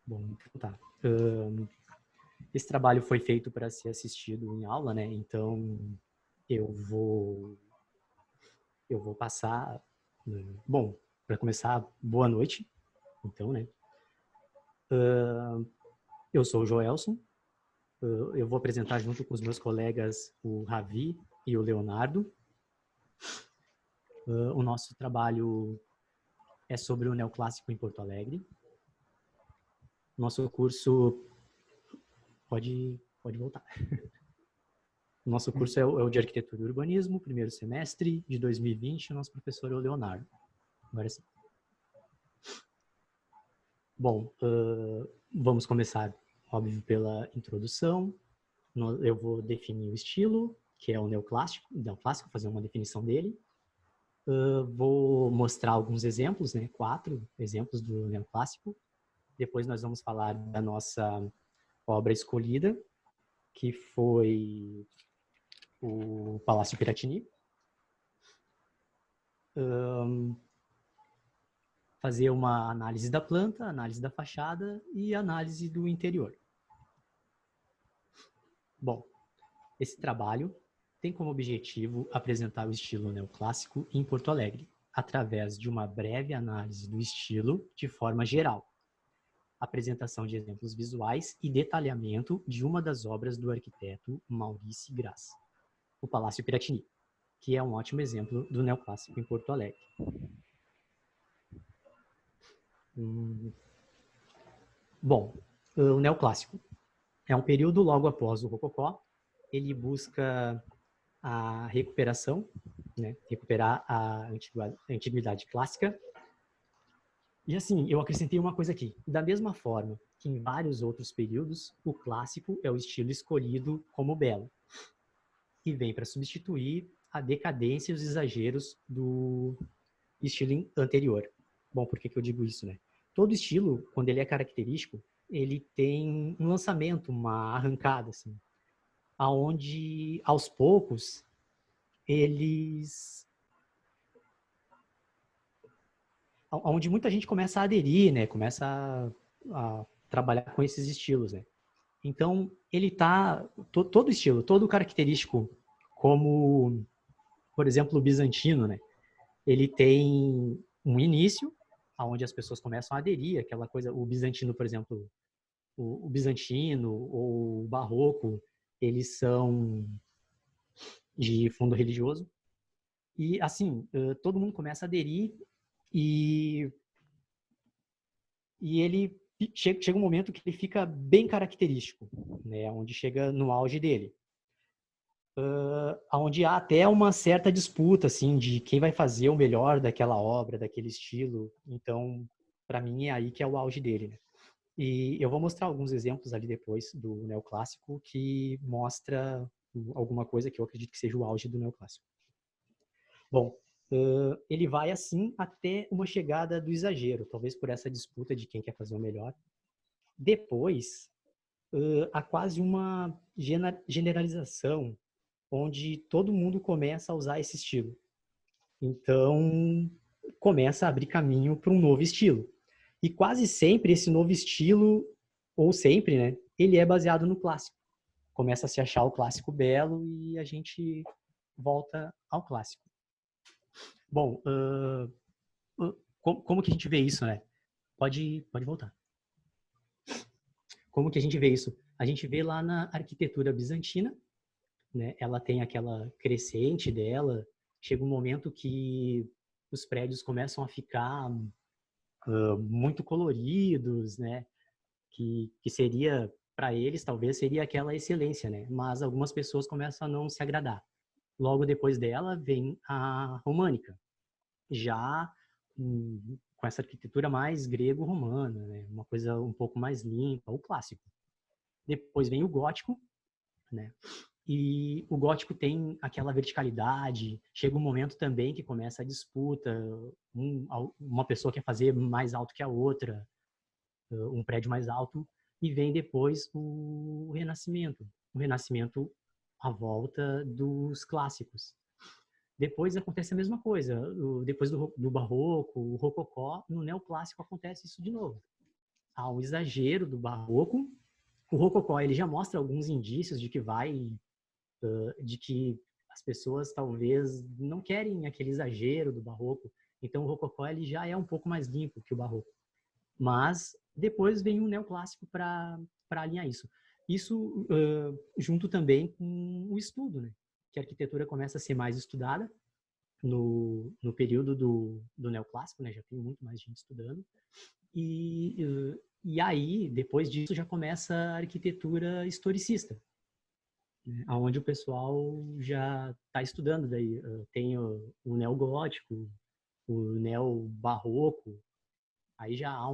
Bom, tá. Esse trabalho foi feito para ser assistido em aula, né? Então, eu vou passar... Bom, para começar, boa noite. Então, né? Eu sou o Joelson. Eu vou apresentar junto com os meus colegas o Ravi e o Leonardo. O nosso trabalho é sobre o neoclássico em Porto Alegre. Nosso curso... Pode voltar. O nosso curso é o de Arquitetura e Urbanismo, primeiro semestre de 2020. O nosso professor é o Leonardo. Agora sim. Bom, vamos começar, óbvio, pela introdução. Eu vou definir o estilo, que é o neoclássico, fazer uma definição dele. Vou mostrar alguns exemplos, né? 4 exemplos do neoclássico. Depois nós vamos falar da nossa obra escolhida, que foi o Palácio Piratini. Fazer uma análise da planta, análise da fachada e análise do interior. Bom, esse trabalho tem como objetivo apresentar o estilo neoclássico em Porto Alegre, através de uma breve análise do estilo de forma geral, apresentação de exemplos visuais e detalhamento de uma das obras do arquiteto Maurice Gras, o Palácio Piratini, que é um ótimo exemplo do neoclássico em Porto Alegre. Bom, o neoclássico é um período logo após o Rococó. Ele busca a recuperação, né? Recuperar a antiguidade clássica. E assim, eu acrescentei uma coisa aqui. Da mesma forma que em vários outros períodos, o clássico é o estilo escolhido como belo, e vem para substituir a decadência e os exageros do estilo anterior. Bom, por que eu digo isso, né? Todo estilo, quando ele é característico, ele tem um lançamento, uma arrancada, assim, aonde aos poucos onde muita gente começa a aderir, né? Começa a trabalhar com esses estilos, né? Então, ele tá todo estilo, todo característico, como, por exemplo, o bizantino, né? Ele tem um início, aonde as pessoas começam a aderir, aquela coisa, o bizantino, por exemplo, o bizantino ou o barroco, eles são de fundo religioso. E, assim, todo mundo começa a aderir e ele chega um momento que ele fica bem característico, né, onde chega no auge dele. Onde há até uma certa disputa, assim, de quem vai fazer o melhor daquela obra, daquele estilo. Então, para mim, é aí que é o auge dele, né? E eu vou mostrar alguns exemplos ali depois do neoclássico que mostra alguma coisa que eu acredito que seja o auge do neoclássico. Bom, ele vai assim até uma chegada do exagero, talvez por essa disputa de quem quer fazer o melhor. Depois, há quase uma generalização, onde todo mundo começa a usar esse estilo. Então, começa a abrir caminho para um novo estilo. E quase sempre esse novo estilo, ou sempre, né, ele é baseado no clássico. Começa a se achar o clássico belo e a gente volta ao clássico. Bom, como que a gente vê isso, né? Pode voltar. Como que a gente vê isso? A gente vê lá na arquitetura bizantina, né? Ela tem aquela crescente dela, chega um momento que os prédios começam a ficar muito coloridos, né? Que seria, para eles, talvez seria aquela excelência, né? Mas algumas pessoas começam a não se agradar. Logo depois dela vem a românica, já com essa arquitetura mais grego-romana, né? Uma coisa um pouco mais limpa, o clássico. Depois vem o gótico, né? E o gótico tem aquela verticalidade, chega um momento também que começa a disputa, uma pessoa quer fazer mais alto que a outra, um prédio mais alto, e vem depois o Renascimento. O Renascimento à volta dos clássicos. Depois acontece a mesma coisa, depois do Barroco, o Rococó, no Neoclássico acontece isso de novo. há um exagero do barroco. O rococó, ele já mostra alguns indícios de que de que as pessoas talvez não querem aquele exagero do barroco. Então o rococó, ele já é um pouco mais limpo que o barroco. Mas depois vem o neoclássico para alinhar isso. Isso junto também com o estudo, né? Que a arquitetura começa a ser mais estudada no período do neoclássico, né? Já tem muito mais gente estudando. E aí, depois disso, já começa a arquitetura historicista, né? Onde o pessoal já está estudando. Daí tem o neogótico, o neobarroco, aí já há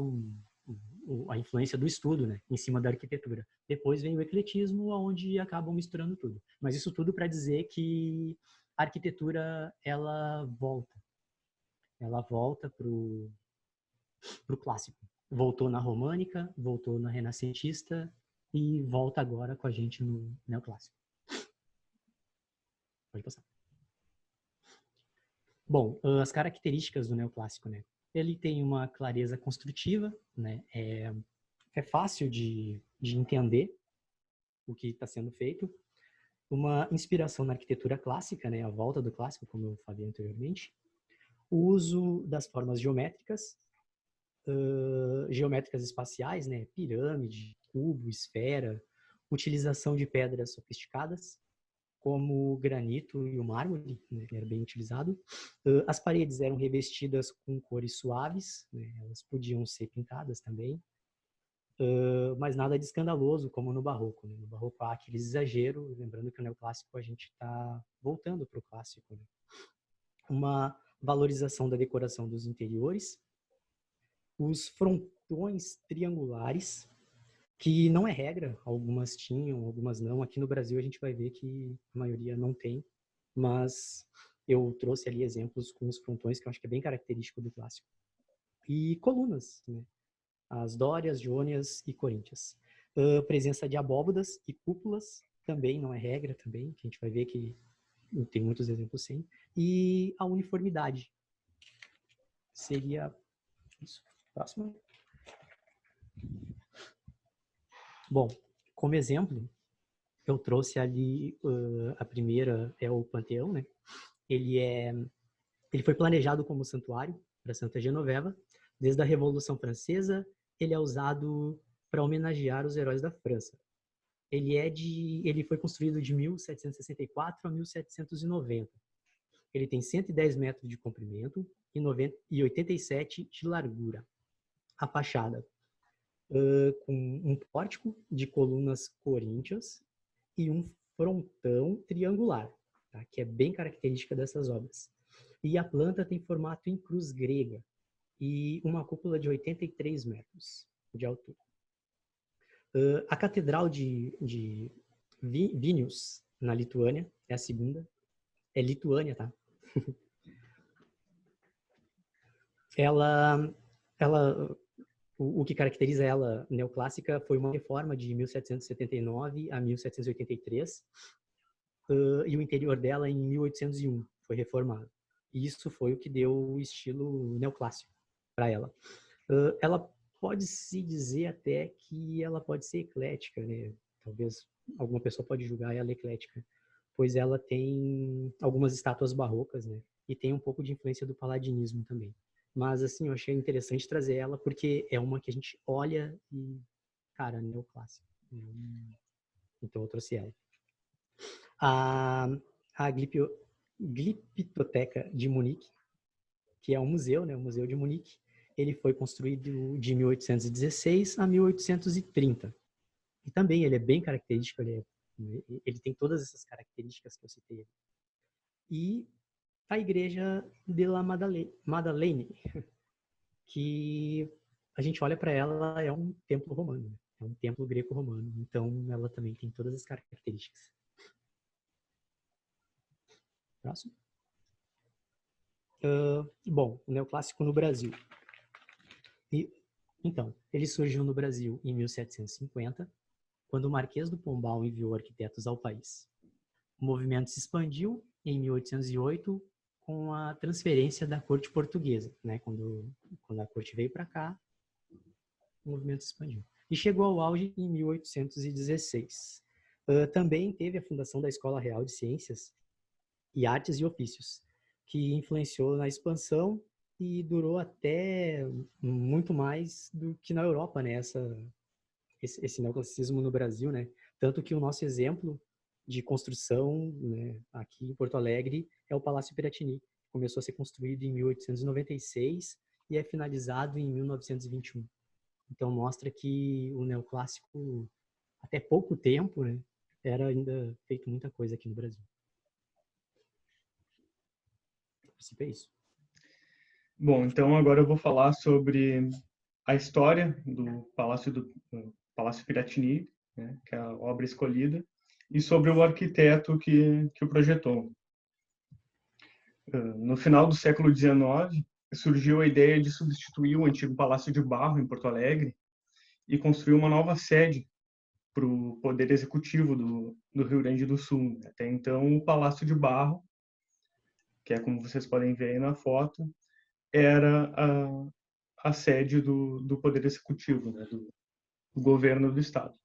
a influência do estudo, né, em cima da arquitetura. Depois vem o ecletismo, onde acabam misturando tudo. Mas isso tudo para dizer que a arquitetura, ela volta para o clássico. Voltou na românica, voltou na renascentista e volta agora com a gente no neoclássico. Pode passar. Bom, as características do neoclássico, né? Ele tem uma clareza construtiva, né? É fácil de entender o que está sendo feito. Uma inspiração na arquitetura clássica, né? A volta do clássico, como eu falei anteriormente. O uso das formas geométricas, geométricas espaciais, né? Pirâmide, cubo, esfera. Utilização de pedras sofisticadas, como o granito e o mármore, né, que era bem utilizado. As paredes eram revestidas com cores suaves, né, elas podiam ser pintadas também, mas nada de escandaloso, como no barroco. Né? No barroco há aquele exagero, lembrando que o neoclássico a gente está voltando para o clássico. Né? Uma valorização da decoração dos interiores, os frontões triangulares, que não é regra, algumas tinham, algumas não. Aqui no Brasil a gente vai ver que a maioria não tem, mas eu trouxe ali exemplos com os frontões, que eu acho que é bem característico do clássico. E colunas, né? As dórias, jônias e coríntias. Presença de abóbadas e cúpulas, também não é regra, também, que a gente vai ver que tem muitos exemplos sem. E a uniformidade. Seria isso. Próximo. Bom, como exemplo, eu trouxe ali a primeira é o Panteão, né? Ele foi planejado como santuário para Santa Genoveva. Desde a Revolução Francesa, ele é usado para homenagear os heróis da França. Ele foi construído de 1764 a 1790. Ele tem 110 metros de comprimento e 87 de largura. A fachada com um pórtico de colunas coríntias e um frontão triangular, tá? Que é bem característica dessas obras. E a planta tem formato em cruz grega e uma cúpula de 83 metros de altura. A Catedral de Vilnius, na Lituânia, é a segunda. É Lituânia, tá? ela, o que caracteriza ela neoclássica foi uma reforma de 1779 a 1783, e o interior dela em 1801 foi reformado. E isso foi o que deu o estilo neoclássico para ela. Ela pode-se dizer até que ela pode ser eclética, né? Talvez alguma pessoa pode julgar ela eclética, pois ela tem algumas estátuas barrocas, né? E tem um pouco de influência do paladinismo também. Mas, assim, eu achei interessante trazer ela porque é uma que a gente olha e, cara, neoclássico. Então eu trouxe ela. A Gliptoteca de Munique, que é um museu, né? O Museu de Munique. Ele foi construído de 1816 a 1830. E também ele é bem característico, ele tem todas essas características que eu citei. E a Igreja de la Madeleine, que a gente olha para ela, é um templo romano, né? É um templo greco-romano. Então, ela também tem todas as características. Próximo. Bom, o neoclássico no Brasil. Então, ele surgiu no Brasil em 1750, quando o Marquês do Pombal enviou arquitetos ao país. O movimento se expandiu em 1808 com a transferência da corte portuguesa, né? Quando a corte veio para cá, o movimento se expandiu. E chegou ao auge em 1816. Também teve a fundação da Escola Real de Ciências e Artes e Ofícios, que influenciou na expansão e durou até muito mais do que na Europa, né? Esse neoclassicismo no Brasil, né? Tanto que o nosso exemplo de construção, né, aqui em Porto Alegre é o Palácio Piratini. Começou a ser construído em 1896 e é finalizado em 1921. Então mostra que o neoclássico, até pouco tempo, né, era ainda feito muita coisa aqui no Brasil. A princípio é isso. Bom, então agora eu vou falar sobre a história do Palácio Piratini, né, que é a obra escolhida, e sobre o arquiteto que o projetou. No final do século XIX, surgiu a ideia de substituir o antigo Palácio de Barro, em Porto Alegre, e construir uma nova sede para o Poder Executivo do Rio Grande do Sul. Até então, o Palácio de Barro, que é como vocês podem ver aí na foto, era a sede do Poder Executivo, né, do governo do Estado.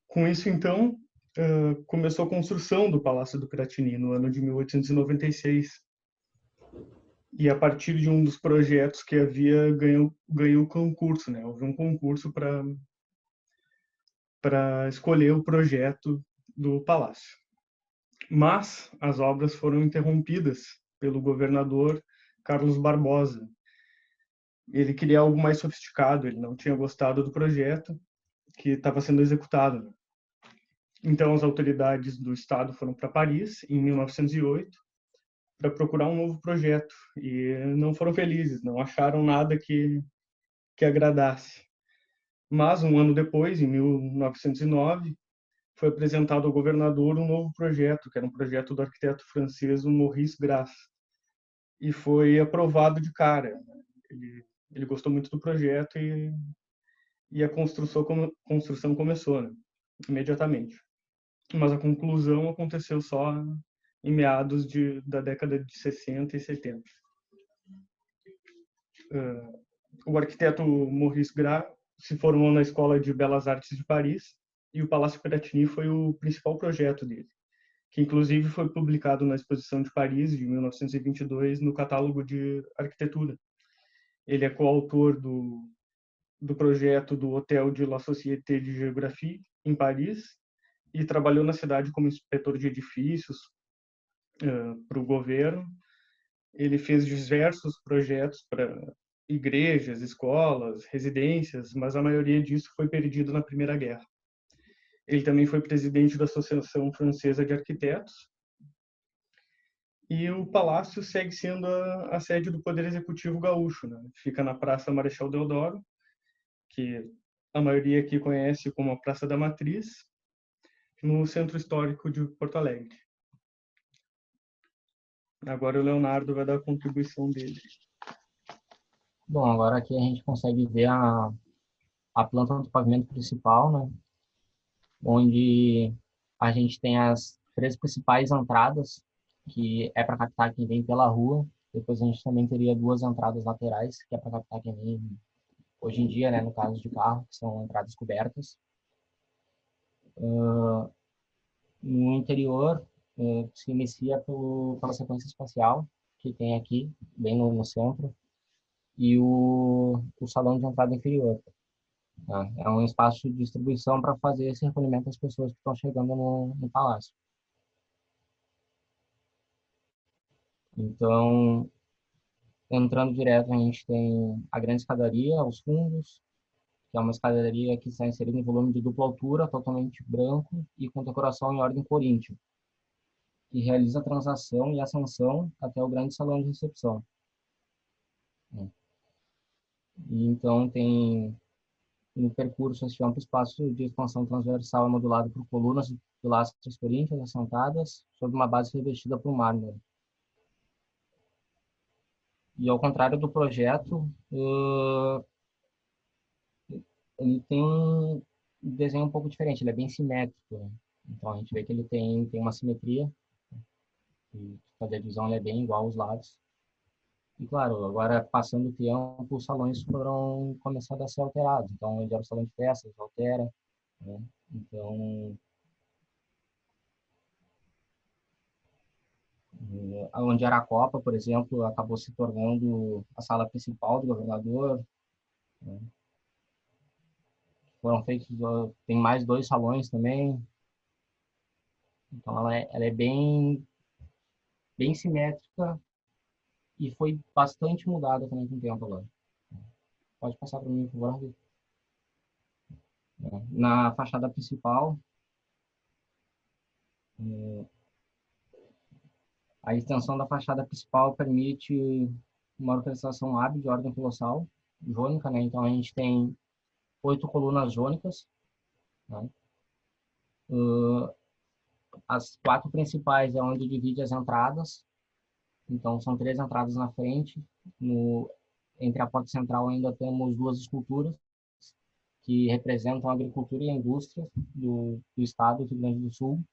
Com isso, então, começou a construção do Palácio do Piratini no ano de 1896. E a partir de um dos projetos que havia ganhou o concurso, né? Houve um concurso para escolher o projeto do palácio. Mas as obras foram interrompidas pelo governador Carlos Barbosa. Ele queria algo mais sofisticado, ele não tinha gostado do projeto que estava sendo executado. Então as autoridades do estado foram para Paris em 1908 para procurar um novo projeto e não foram felizes, não acharam nada que agradasse. Mas um ano depois, em 1909, foi apresentado ao governador um novo projeto, que era um projeto do arquiteto francês Maurice Grasse, e foi aprovado de cara. Ele gostou muito do projeto e a construção começou, né, imediatamente. Mas a conclusão aconteceu só em meados da década de 60 e 70. O arquiteto Maurice Grasse se formou na Escola de Belas Artes de Paris e o Palácio Piratini foi o principal projeto dele, que inclusive foi publicado na Exposição de Paris de 1922 no catálogo de arquitetura. Ele é coautor do projeto do Hotel de la Société de Géographie em Paris e trabalhou na cidade como inspetor de edifícios para o governo. Ele fez diversos projetos para igrejas, escolas, residências, mas a maioria disso foi perdido na Primeira Guerra. Ele também foi presidente da Associação Francesa de Arquitetos. E o palácio segue sendo a sede do Poder Executivo Gaúcho, né? Fica na Praça Marechal Deodoro, que a maioria aqui conhece como a Praça da Matriz, no Centro Histórico de Porto Alegre. Agora o Leonardo vai dar a contribuição dele. Bom, agora aqui a gente consegue ver a planta do pavimento principal, né? Onde a gente tem as três principais entradas, que é para captar quem vem pela rua. Depois a gente também teria duas entradas laterais, que é para captar quem vem hoje em dia, né, no caso de carro, que são entradas cobertas. No interior, se inicia pela sequência espacial, que tem aqui, bem no centro, e o salão de entrada inferior. Tá? É um espaço de distribuição para fazer esse recolhimento das pessoas que estão chegando no palácio. Então, entrando direto, a gente tem a grande escadaria aos fundos, que é uma escadaria que está inserida em volume de dupla altura, totalmente branco e com decoração em ordem coríntio, que realiza a transação e ascensão até o grande salão de recepção. E então tem no percurso esse amplo espaço de expansão transversal modulado por colunas e pilastras coríntias assentadas sobre uma base revestida por mármore. E ao contrário do projeto, ele tem um desenho um pouco diferente, ele é bem simétrico, né? Então a gente vê que ele tem uma simetria, e a divisão é bem igual aos lados. E claro, agora passando o tempo, os salões foram começando a ser alterados. Então, ele era o salão de festas, altera, né? Então, onde era a Copa, por exemplo, acabou se tornando a sala principal do governador, né? Foram feitos, tem mais 2 salões também. Então, ela é bem simétrica e foi bastante mudada também com o tempo agora. Pode passar para mim, por favor. Na fachada principal, a extensão da fachada principal permite uma orquestração hábil de ordem colossal, jônica, né? Então a gente tem 8 colunas jônicas, né? As 4 principais é onde divide as entradas, então são 3 entradas na frente. Entre a porta central ainda temos 2 esculturas que representam a agricultura e a indústria do estado do Rio Grande do Sul.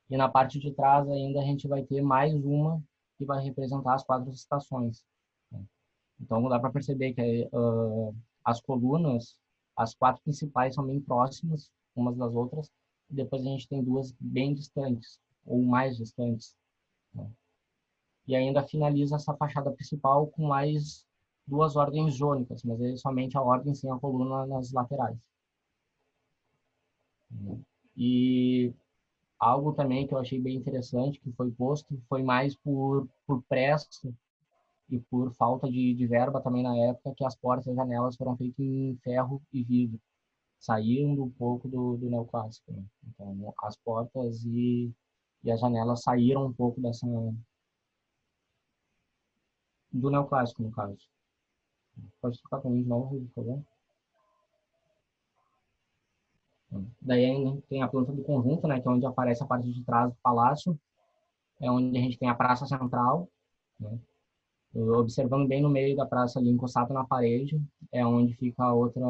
E na parte de trás ainda a gente vai ter mais uma que vai representar as 4 estações. Então dá para perceber que as colunas, as 4 principais são bem próximas umas das outras, e depois a gente tem 2 bem distantes, ou mais distantes, né? E ainda finaliza essa fachada principal com mais 2 ordens jônicas, mas é somente a ordem sem a coluna nas laterais. E algo também que eu achei bem interessante que foi posto foi mais por pressa e por falta de verba também na época, que as portas e as janelas foram feitas em ferro e vidro, saindo um pouco do neoclássico, né? Então, as portas e as janelas saíram um pouco do neoclássico, no caso. Pode ficar para mim de novo, por favor? Daí a gente tem a planta do conjunto, né, que é onde aparece a parte de trás do palácio, é onde a gente tem a praça central, né? Observando bem no meio da praça ali, encostado na parede, é onde fica a outra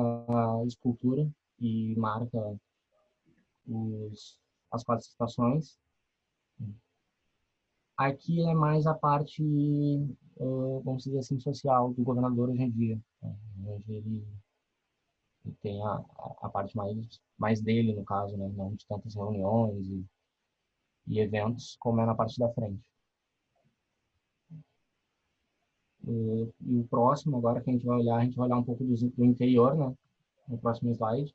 escultura e marca as 4 estações. Aqui é mais a parte, vamos dizer assim, social do governador hoje em dia, né? Onde ele tem a parte mais dele, no caso, né? Não de tantas reuniões e eventos, como é na parte da frente. E o próximo, agora que a gente vai olhar um pouco do interior, né? No próximo slide.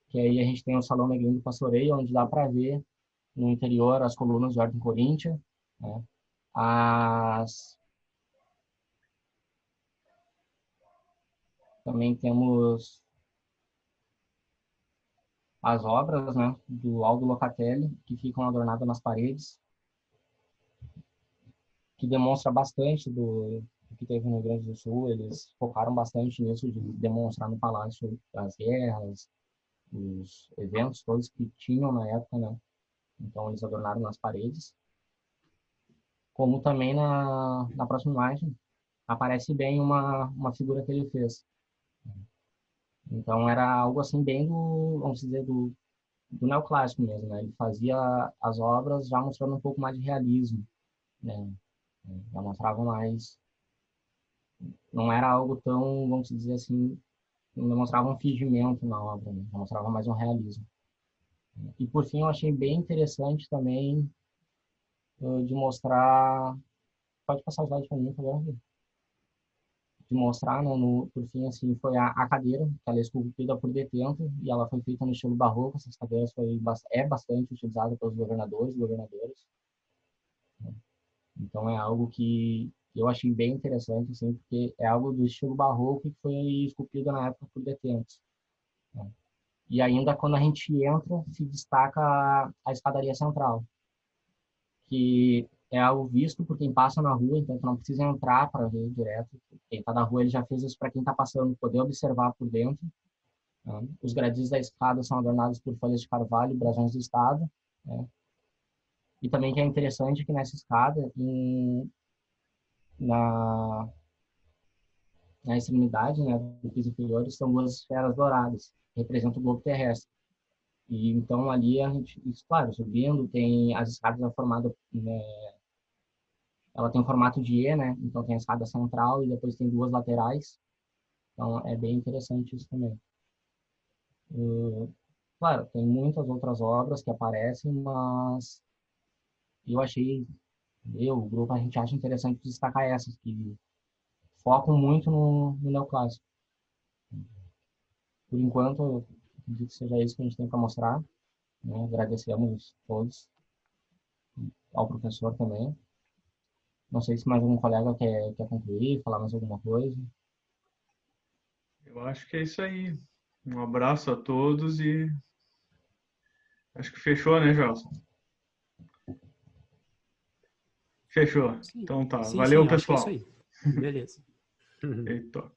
Que aí a gente tem o Salão Negrinho do Pastoreio, onde dá para ver no interior as colunas de ordem coríntia, né? As... Também temos as obras, né, do Aldo Locatelli, que ficam adornadas nas paredes, que demonstra bastante do que teve no Rio Grande do Sul. Eles focaram bastante nisso, de demonstrar no palácio as guerras, os eventos todos que tinham na época, né? Então eles adornaram nas paredes. Como também na próxima imagem aparece bem uma figura que ele fez. Então era algo assim bem vamos dizer, do neoclássico mesmo, né? Ele fazia as obras já mostrando um pouco mais de realismo, né? Já mostrava mais, não era algo tão, vamos dizer assim, não demonstrava um fingimento na obra, né? Já mostrava mais um realismo. E por fim eu achei bem interessante também de mostrar, pode passar o slide para mim, por favor? De mostrar, né, por fim, assim, foi a cadeira, que ela é esculpida por detento e ela foi feita no estilo barroco. Essas cadeiras é bastante utilizada pelos governadores e governadoras. Então é algo que eu achei bem interessante, assim, porque é algo do estilo barroco que foi esculpido na época por detentos, né? E ainda quando a gente entra, se destaca a escadaria central, que é algo visto por quem passa na rua, então tu não precisa entrar para ver direto. Quem está na rua, ele já fez isso para quem está passando poder observar por dentro, né? Os gradis da escada são adornados por folhas de carvalho e brasões do estado, né? E também que é interessante que nessa escada, na, na extremidade, né, do piso inferior, estão 2 esferas douradas, que representam o globo terrestre. E então ali a gente, claro, subindo, tem as escadas formadas, né, ela tem formato de E, né? Então tem a escada central e depois tem 2 laterais. Então é bem interessante isso também. Claro, tem muitas outras obras que aparecem, mas eu achei, o grupo, a gente acha interessante destacar essas, que focam muito no neoclássico. Por enquanto, eu acredito que seja isso que a gente tem para mostrar, né? Agradecemos todos, ao professor também. Não sei se mais algum colega quer concluir, falar mais alguma coisa. Eu acho que é isso aí. Um abraço a todos e acho que fechou, né, Gelson? Fechou. Sim, Então tá. sim, Valeu, sim, eu acho que é isso pessoal. aí. Beleza. Eita.